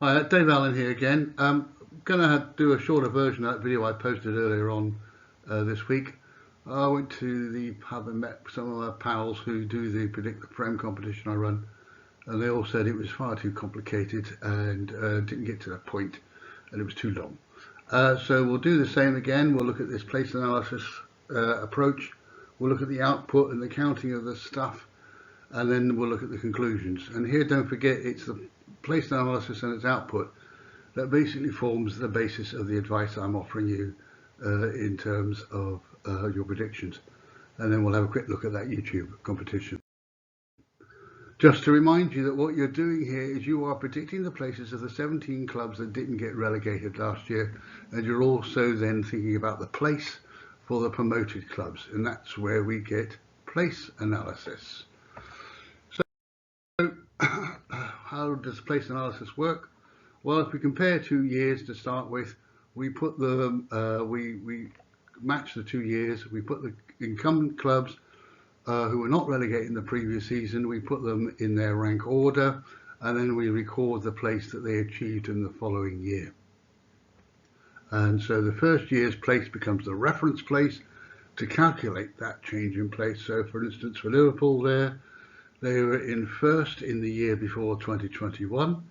Hi, Dave Allen here again. Going to do a shorter version of that video I posted earlier on this week. I went to the pub and met some of my pals who do the Predict the Prem competition I run, and they all said it was far too complicated and didn't get to the point, and it was too long. So we'll do the same again. We'll look at this place analysis approach. We'll look at the output and the counting of the stuff, and then we'll look at the conclusions. And here, don't forget, it's the place analysis and its output that basically forms the basis of the advice I'm offering you in terms of your predictions. And then we'll have a quick look at that YouTube competition. Just to remind you that what you're doing here is you are predicting the places of the 17 clubs that didn't get relegated last year, and you're also then thinking about the place for the promoted clubs, and that's where we get place analysis. So how does place analysis work? Well, if we compare 2 years to start with, we put the we match the 2 years. We put the incumbent clubs who were not relegated in the previous season. We put them in their rank order, and then we record the place that they achieved in the following year. And so the first year's place becomes the reference place to calculate that change in place. So, for instance, for Liverpool, they were in first in the year before 2021,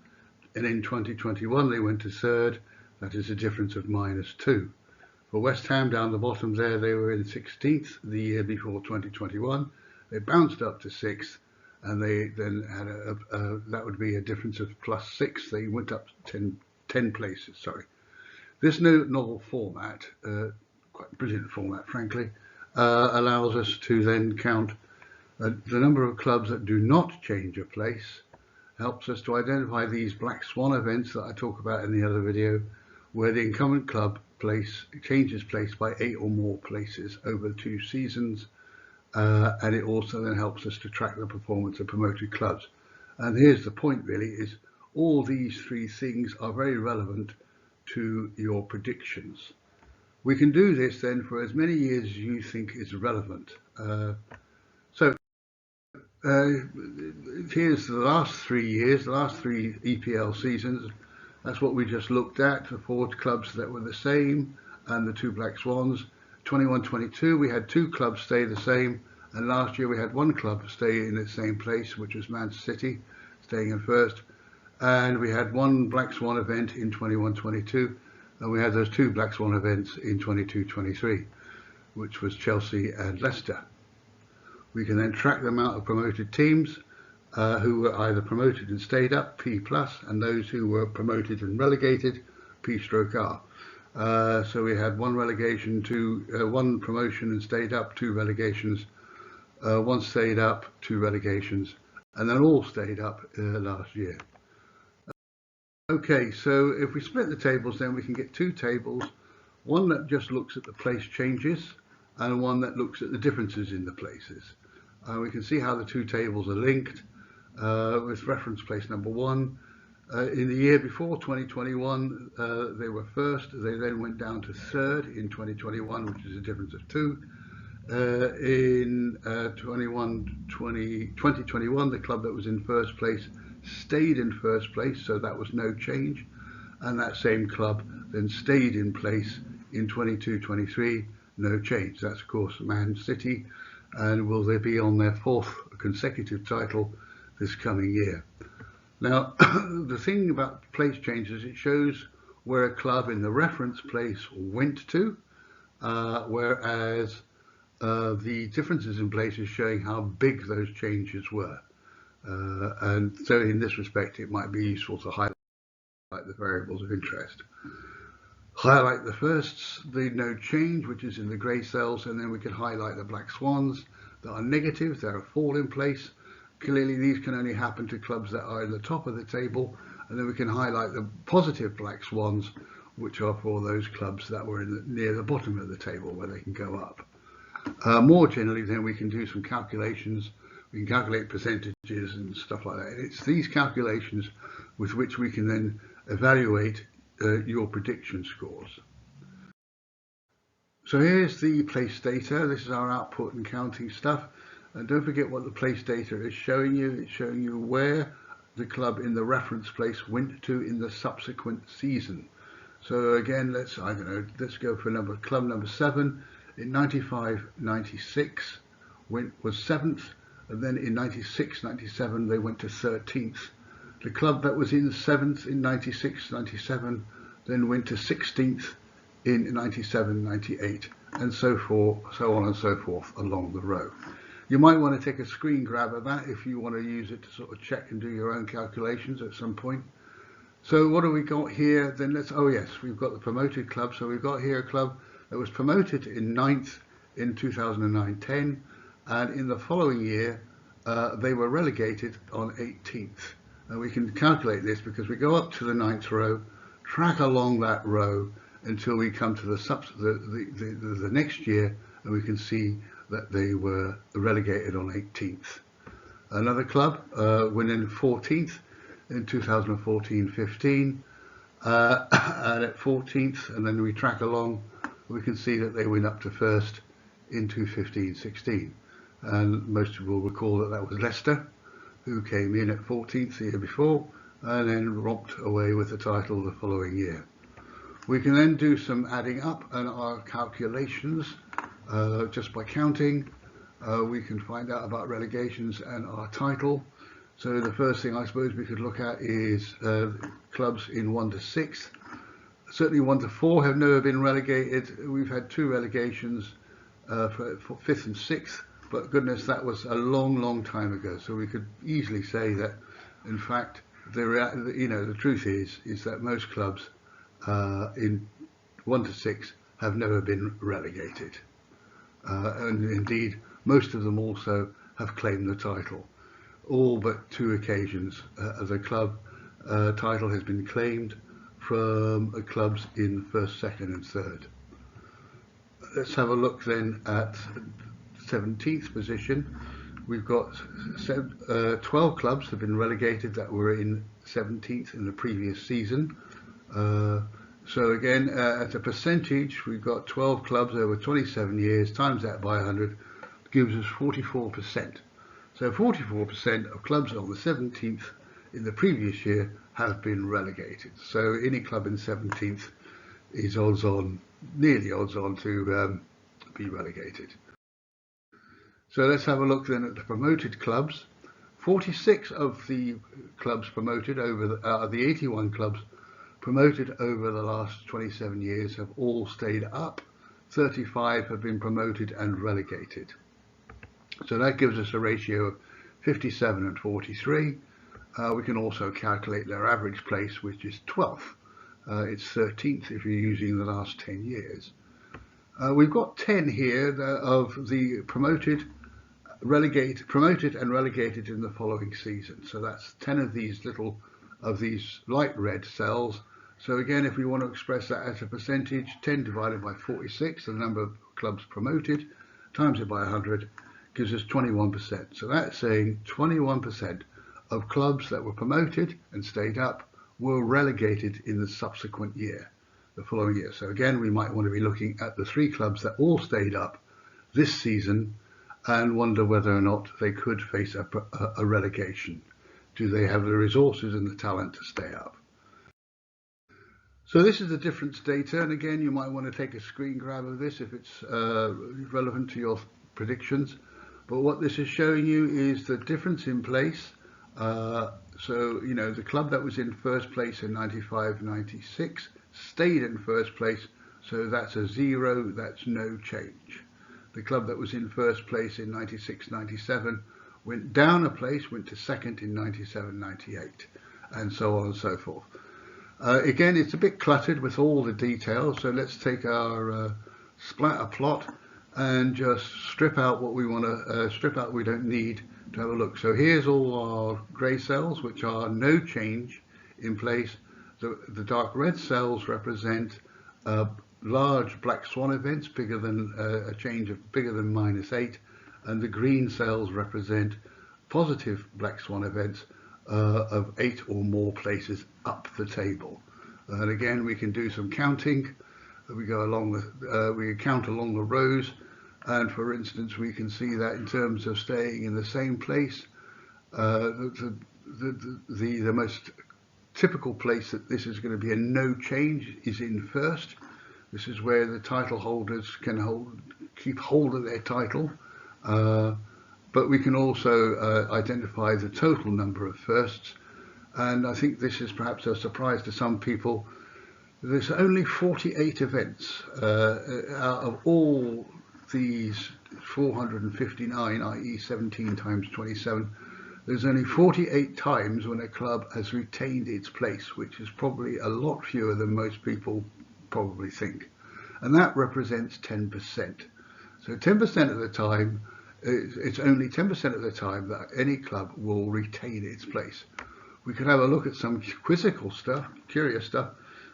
and in 2021 they went to third. That is a difference of -2. For West Ham, down the bottom there, they were in 16th the year before 2021. They bounced up to 6th, and they then had that would be a difference of +6. They went up 10 places. Sorry. This new novel format, quite brilliant format, frankly, allows us to then count the number of clubs that do not change a place, helps us to identify these black swan events that I talk about in the other video, where the incumbent club changes place by 8 or more places over 2 seasons, and it also then helps us to track the performance of promoted clubs. And here's the point really, is all these 3 things are very relevant to your predictions. We can do this then for as many years as you think is relevant. Here's the last 3 years, the last 3 EPL seasons. That's what we just looked at, the 4 clubs that were the same and the 2 black swans. 21-22, we had 2 clubs stay the same, and last year we had 1 club stay in the same place, which was Man City, staying in first. And we had 1 black swan event in 21-22, and we had those 2 black swan events in 22-23, which was Chelsea and Leicester. We can then track the amount of promoted teams who were either promoted and stayed up, P+, and those who were promoted and relegated, P/R. So we had 1 relegation, 1 promotion and stayed up, 2 relegations, 1 stayed up, 2 relegations, and then all stayed up last year. Okay, so if we split the tables, then we can get 2 tables, one that just looks at the place changes and one that looks at the differences in the places. We can see how the 2 tables are linked with reference place number 1. In the year before 2021, they were first. They then went down to third in 2021, which is a difference of 2. In 2021, the club that was in first place stayed in first place, so that was no change. And that same club then stayed in place in 22-23, no change. That's of course Man City, and will they be on their 4th consecutive title this coming year. Now, the thing about place changes, it shows where a club in the reference place went to, whereas the differences in place is showing how big those changes were. And so in this respect, it might be useful to highlight the variables of interest. Highlight the firsts, the no change, which is in the grey cells, and then we can highlight the black swans that are negative, they're a fall in place. Clearly these can only happen to clubs that are in the top of the table, and then we can highlight the positive black swans, which are for those clubs that were near the bottom of the table where they can go up. More generally then we can do some calculations. We can calculate percentages and stuff like that. And it's these calculations with which we can then evaluate your prediction scores. So here's the place data. This is our output and counting stuff. And don't forget what the place data is showing you. It's showing you where the club in the reference place went to in the subsequent season. So again, let's go for club number 7 in 95-96 was 7th, and then in 96-97 they went to 13th. The club that was in 7th in 96-97 then went to 16th in 97-98, and so on and so forth along the row. You might want to take a screen grab of that if you want to use it to sort of check and do your own calculations at some point. So what have we got here? Then we've got the promoted club. So we've got here a club that was promoted in 9th in 2009-10, and in the following year they were relegated on 18th. And we can calculate this because we go up to the 9th row, track along that row until we come to the next year, and we can see that they were relegated on 18th. Another club went in 14th in 2014-15, and at 14th, and then we track along, we can see that they went up to first in 2015-16. And most people will recall that that was Leicester, who came in at 14th the year before and then romped away with the title the following year. We can then do some adding up and our calculations just by counting. We can find out about relegations and our title. So the first thing I suppose we could look at is clubs in 1 to 6. Certainly 1 to 4 have never been relegated. We've had 2 relegations for 5th and 6th. But goodness, that was a long time ago. So we could easily say that, in fact, the truth is that most clubs in 1 to 6 have never been relegated, and indeed most of them also have claimed the title. All but 2 occasions the club title has been claimed from clubs in 1st, 2nd, and 3rd. Let's have a look then at 17th position. We've got 12 clubs have been relegated that were in 17th in the previous season. So again, at a percentage, we've got 12 clubs over 27 years, times that by 100, gives us 44%. So 44% of clubs on the 17th in the previous year have been relegated. So any club in 17th is nearly odds on to be relegated. So let's have a look then at the promoted clubs. 46 of the clubs promoted over the 81 clubs promoted over the last 27 years have all stayed up. 35 have been promoted and relegated. So that gives us a ratio of 57 and 43. We can also calculate their average place, which is 12th. It's 13th if you're using the last 10 years. We've got 10 here of the promoted and relegated in the following season. So that's 10 of these light red cells. So again, if we want to express that as a percentage, 10 divided by 46, the number of clubs promoted, times it by 100, gives us 21%. So that's saying 21% of clubs that were promoted and stayed up were relegated in the subsequent year, the following year. So again, we might want to be looking at the 3 clubs that all stayed up this season and wonder whether or not they could face a relegation. Do they have the resources and the talent to stay up? So this is the difference data, and again you might want to take a screen grab of this if it's relevant to your predictions. But what this is showing you is the difference in place. So the club that was in first place in 95-96 stayed in first place, so that's a 0, that's no change. The club that was in first place in 96-97 went down a place, went to second in 97-98, and so on and so forth. Again, it's a bit cluttered with all the details, so let's take our splatter plot and just strip out what we want to strip out we don't need to have a look. So here's all our grey cells, which are no change in place. The dark red cells represent large black swan events bigger than a change of bigger than -8, and the green cells represent positive black swan events of 8 or more places up the table. And again, we can do some counting. We go along we count along the rows, and for instance we can see that in terms of staying in the same place, the most typical place that this is going to be a no change is in first. This is where the title holders can keep hold of their title, but we can also identify the total number of firsts. And I think this is perhaps a surprise to some people. There's only 48 events out of all these 459, i.e. 17 times 27. There's only 48 times when a club has retained its place, which is probably a lot fewer than most people probably think. And that represents 10%. So 10% of the time, it's only 10% of the time that any club will retain its place. We could have a look at some quizzical stuff, curious stuff.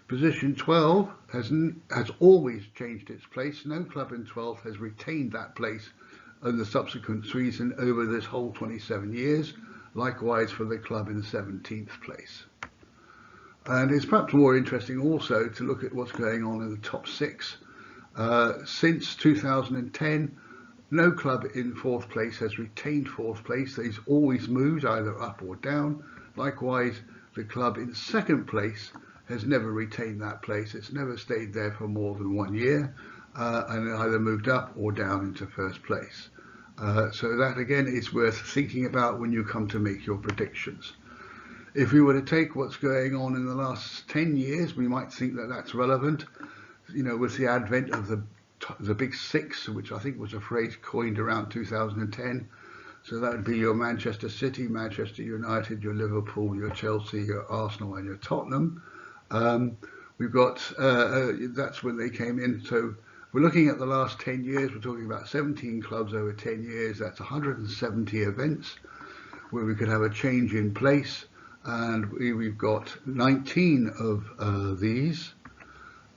Position 12 has always changed its place. No club in 12th has retained that place in the subsequent season over this whole 27 years. Likewise for the club in 17th place. And it's perhaps more interesting also to look at what's going on in the top 6. Since 2010, no club in 4th place has retained 4th place. They've always moved either up or down. Likewise, the club in 2nd place has never retained that place. It's never stayed there for more than 1 year, and either moved up or down into 1st place. So that again is worth thinking about when you come to make your predictions. If we were to take what's going on in the last 10 years, we might think that that's relevant. You know, with the advent of the big 6, which I think was a phrase coined around 2010. So that would be your Manchester City, Manchester United, your Liverpool, your Chelsea, your Arsenal, and your Tottenham. We've got, that's when they came in. So we're looking at the last 10 years. We're talking about 17 clubs over 10 years. That's 170 events where we could have a change in place. And we've got 19 of these.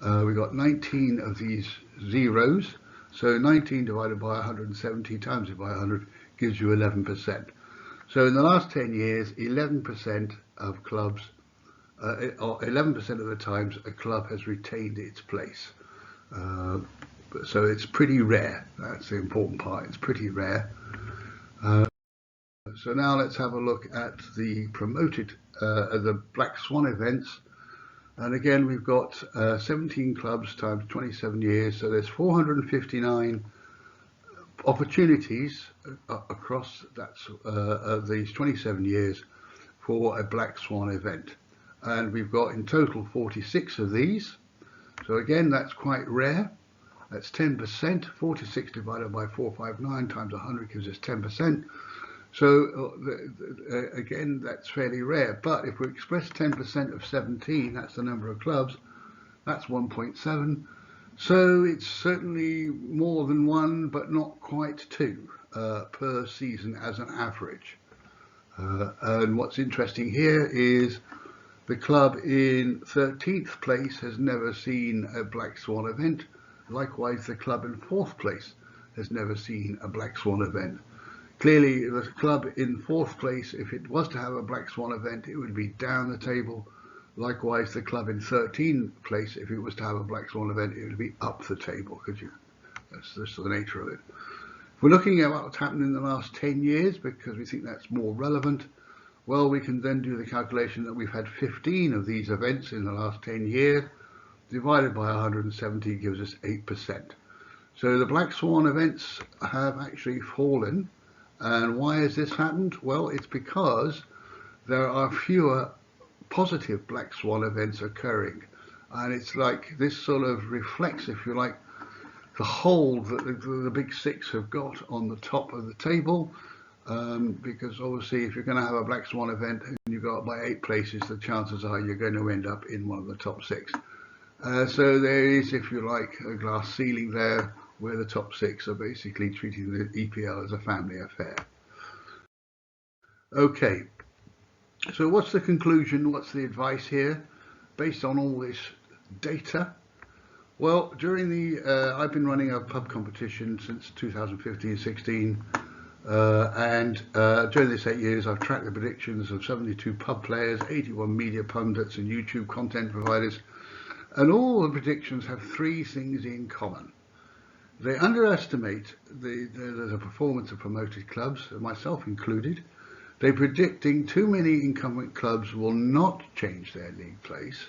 We've got 19 of these zeros. So 19 divided by 170 times it by 100 gives you 11%. So in the last 10 years, 11% of clubs, or 11% of the times a club has retained its place. So it's pretty rare. That's the important part. It's pretty rare. So now let's have a look at the promoted, the Black Swan events. And again, we've got 17 clubs times 27 years. So there's 459 opportunities across these 27 years for a Black Swan event. And we've got in total 46 of these. So again, that's quite rare. That's 10%. 46 divided by 459 times 100 gives us 10%. So again, that's fairly rare. But if we express 10% of 17, that's the number of clubs, that's 1.7. So it's certainly more than 1, but not quite 2 per season as an average. And what's interesting here is the club in 13th place has never seen a Black Swan event. Likewise, the club in 4th place has never seen a Black Swan event. Clearly, the club in 4th place, if it was to have a Black Swan event, it would be down the table. Likewise, the club in 13th place, if it was to have a Black Swan event, it would be up the table. That's just the nature of it. If we're looking at what's happened in the last 10 years, because we think that's more relevant, well, we can then do the calculation that we've had 15 of these events in the last 10 years, divided by 170 gives us 8%. So the Black Swan events have actually fallen. And why has this happened? Well, it's because there are fewer positive Black Swan events occurring. And it's like this sort of reflects, if you like, the hold that the big 6 have got on the top of the table. Because obviously if you're going to have a Black Swan event and you go up by 8 places, the chances are you're going to end up in one of the top 6. So there is, if you like, a glass ceiling there where the top 6 are basically treating the EPL as a family affair. Okay, so what's the conclusion? What's the advice here based on all this data? Well, during the, I've been running a pub competition since 2015-16. And during this 8 years, I've tracked the predictions of 72 pub players, 81 media pundits and YouTube content providers, and all the predictions have 3 things in common. They underestimate the performance of promoted clubs, myself included. They're predicting too many incumbent clubs will not change their league place.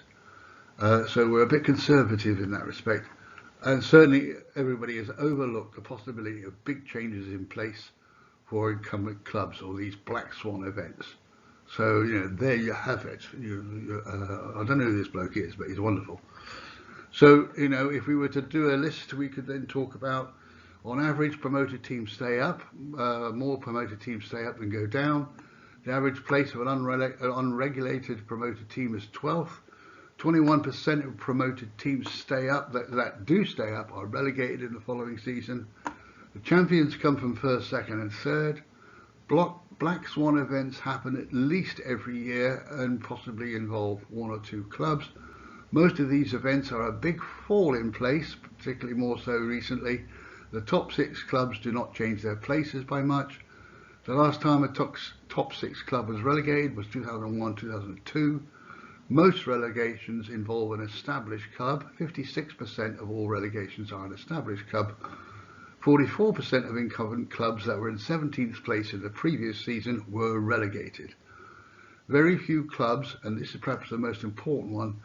So we're a bit conservative in that respect. And certainly everybody has overlooked the possibility of big changes in place for incumbent clubs or these black swan events. So, there you have it. I don't know who this bloke is, but he's wonderful. So, if we were to do a list, we could then talk about, on average, promoted teams stay up. More promoted teams stay up than go down. The average place of an unregulated promoted team is 12th. 21% of promoted teams stay up, that do stay up, are relegated in the following season. The champions come from first, second and third. Black swan events happen at least every year and possibly involve one or two clubs. Most of these events are a big fall in place, particularly more so recently. The top 6 clubs do not change their places by much. The last time a top 6 club was relegated was 2001-2002. Most relegations involve an established club. 56% of all relegations are an established club. 44% of incumbent clubs that were in 17th place in the previous season were relegated. Very few clubs, and this is perhaps the most important one,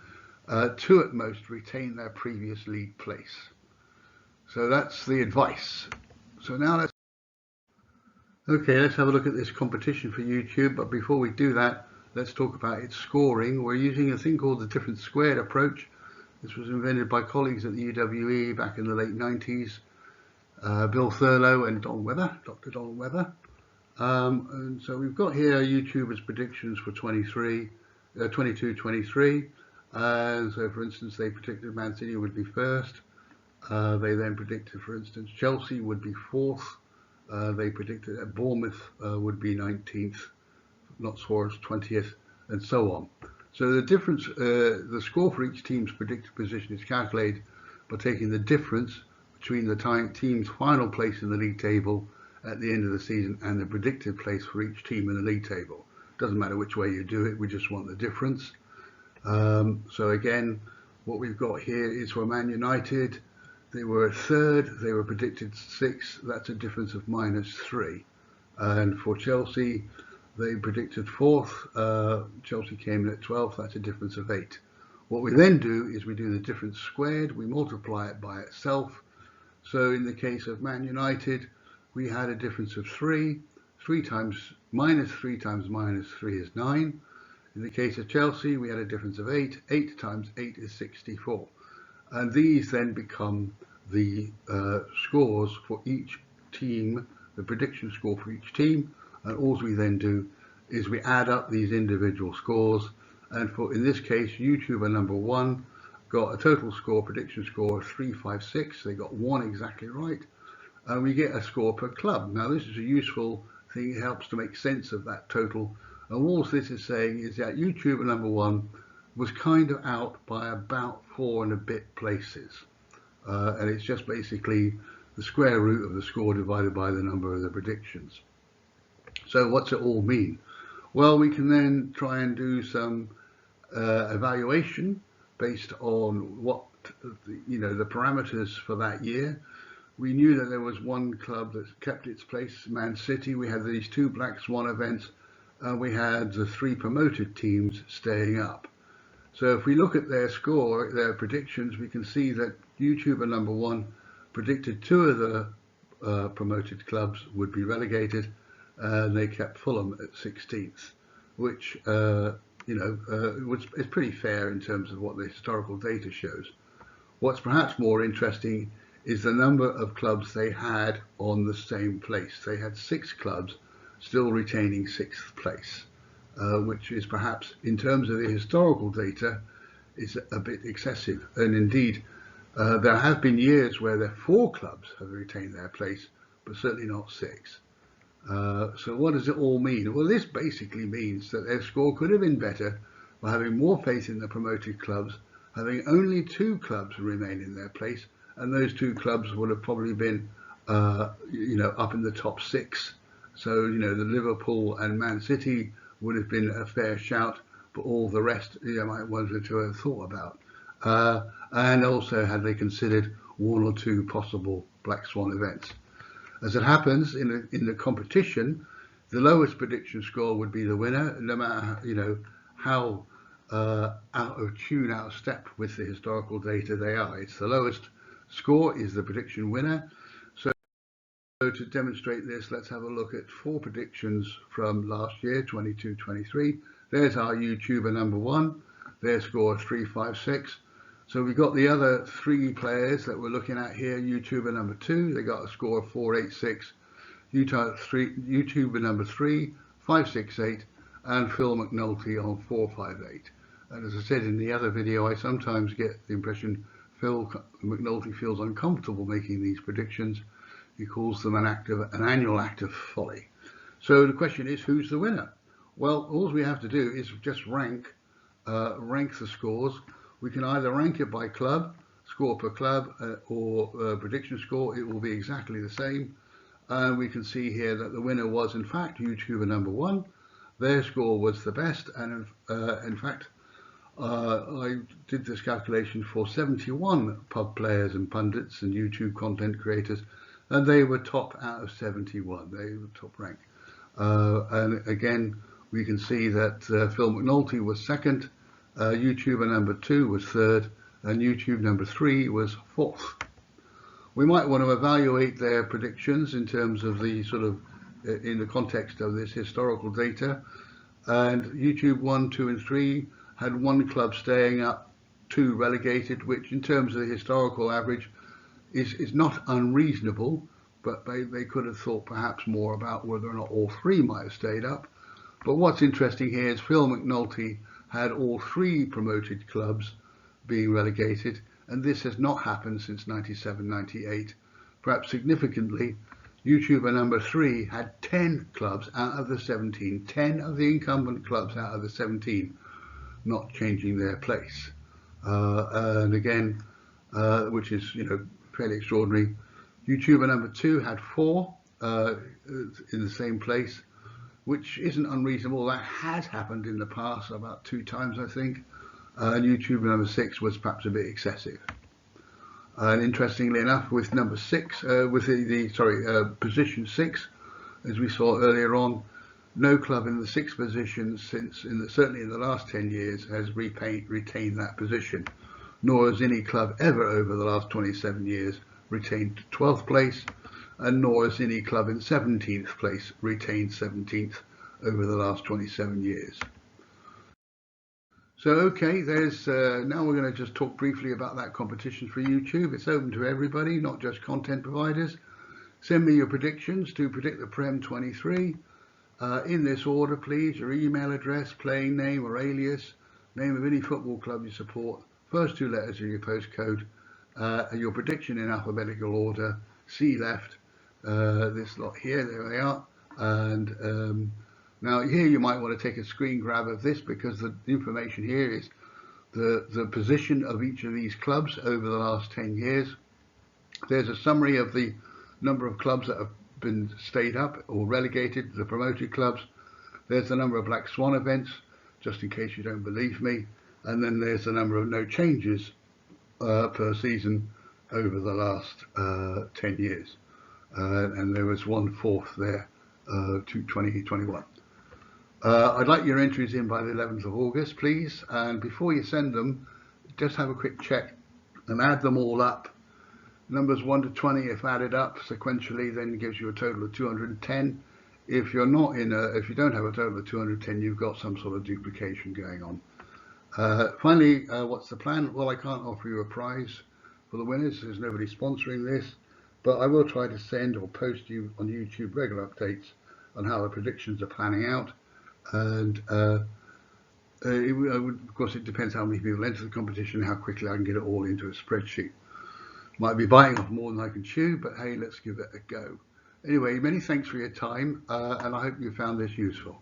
2 at most retain their previous league place. So that's the advice. So now let's have a look at this competition for YouTube. But before we do that, let's talk about its scoring. We're using a thing called the difference squared approach. This was invented by colleagues at the UWE back in the late 90s. Bill Thurlow and Dr. Don Webber. And so we've got here YouTubers' predictions for 22-23. So for instance, they predicted Man City would be first. They then predicted, for instance, Chelsea would be fourth. They predicted that Bournemouth would be 19th, not Suarez 20th, and so on. So the difference, the score for each team's predicted position is calculated by taking the difference between the team's final place in the league table at the end of the season and the predicted place for each team in the league table. Doesn't matter which way you do it, we just want the difference. So again, what we've got here is for Man United, they were third, they were predicted 6th, that's a difference of -3. And for Chelsea, they predicted 4th, Chelsea came in at 12th, that's a difference of 8. What we then do is we do the difference squared, we multiply it by itself. So in the case of Man United, we had a difference of 3. -3 times -3 is 9. In the case of Chelsea, we had a difference of 8. 8 times 8 is 64. And these then become the scores for each team, the prediction score for each team. And all we then do is we add up these individual scores. And in this case, YouTuber number 1 got a total score, prediction score of 356. They got 1 exactly right. And we get a score per club. Now this is a useful thing. It helps to make sense of that total. And all this is saying is that YouTuber number 1 was kind of out by about 4 and a bit places. And it's just basically the square root of the score divided by the number of the predictions. So what's it all mean? Well, we can then try and do some evaluation based on what, the parameters for that year. We knew that there was one club that kept its place, Man City. We had these 2 Black Swan events. We had the 3 promoted teams staying up. So if we look at their score, their predictions, we can see that YouTuber number 1 predicted 2 of the promoted clubs would be relegated, and they kept Fulham at 16th, which is pretty fair in terms of what the historical data shows. What's perhaps more interesting is the number of clubs they had on the same place. They had 6 clubs still retaining 6th place, which is perhaps, in terms of the historical data, is a bit excessive. And indeed, there have been years where there 4 clubs have retained their place, but certainly not 6. So what does it all mean? Well, this basically means that their score could have been better by having more faith in the promoted clubs, having only 2 clubs remain in their place, and those 2 clubs would have probably been, up in the top 6. So, the Liverpool and Man City would have been a fair shout, but all the rest, might wanted to have thought about. And also had they considered 1 or 2 possible Black Swan events. As it happens, in the competition, The lowest prediction score would be the winner, no matter how out of tune, out of step with the historical data they are. It's the lowest score is the prediction winner. So to demonstrate this, let's have a look at 4 predictions from last year, 22-23. There's our YouTuber number 1. Their score is 356. So we've got the other 3 players that we're looking at here. YouTuber number 2, they got a score of 486. YouTuber number 3, 568, and Phil McNulty on 458. And as I said in the other video, I sometimes get the impression Phil McNulty feels uncomfortable making these predictions. He calls them an annual act of folly. So the question is, who's the winner? Well, all we have to do is just rank the scores. We can either rank it by club, score per club, or prediction score. It will be exactly the same. And we can see here that the winner was in fact YouTuber number 1. Their score was the best, and in fact I did this calculation for 71 pub players and pundits and YouTube content creators, and they were top out of 71. They were top rank. And again, we can see that Phil McNulty was second, YouTuber number 2 was third, and YouTube number 3 was fourth. We might want to evaluate their predictions in terms of the in the context of this historical data. And YouTube 1, 2 and 3 had 1 club staying up, 2 relegated, which in terms of the historical average is not unreasonable, but they could have thought perhaps more about whether or not all 3 might have stayed up. But what's interesting here is Phil McNulty had all 3 promoted clubs being relegated, and this has not happened since 97-98. Perhaps significantly, YouTuber number 3 had 10 clubs out of the 17, 10 of the incumbent clubs out of the 17 not changing their place. And again, which is fairly extraordinary. YouTuber number 2 had 4 in the same place, which isn't unreasonable. That has happened in the past about 2 times, I think. And YouTuber number 6 was perhaps a bit excessive. And interestingly enough, with number 6, position 6, as we saw earlier on, no club in the 6th position certainly in the last 10 years has retained that position, nor has any club ever over the last 27 years retained 12th place, and nor has any club in 17th place retained 17th over the last 27 years. So okay, now we're going to just talk briefly about that competition for YouTube. It's open to everybody, not just content providers. Send me your predictions to Predict the Prem 23. In this order, please: your email address, playing name or alias, name of any football club you support, first 2 letters of your postcode, your prediction in alphabetical order, C left, this lot here, there they are. And now here you might want to take a screen grab of this, because the information here is the position of each of these clubs over the last 10 years. There's a summary of the number of clubs that have been stayed up or relegated, the promoted clubs. There's the number of Black Swan events, just in case you don't believe me. And then there's the number of no changes per season over the last 10 years. And there was 1/4 there to 2021. I'd like your entries in by the 11th of August, please. And before you send them, just have a quick check and add them all up. Numbers 1 to 20, if added up sequentially, then gives you a total of 210. If you're not if you don't have a total of 210, you've got some sort of duplication going on. Finally, what's the plan? Well, I can't offer you a prize for the winners. There's nobody sponsoring this, but I will try to send or post you on YouTube regular updates on how the predictions are planning out. And of course, it depends how many people enter the competition, how quickly I can get it all into a spreadsheet. Might be biting off more than I can chew, but hey, let's give it a go. Anyway, many thanks for your time, and I hope you found this useful.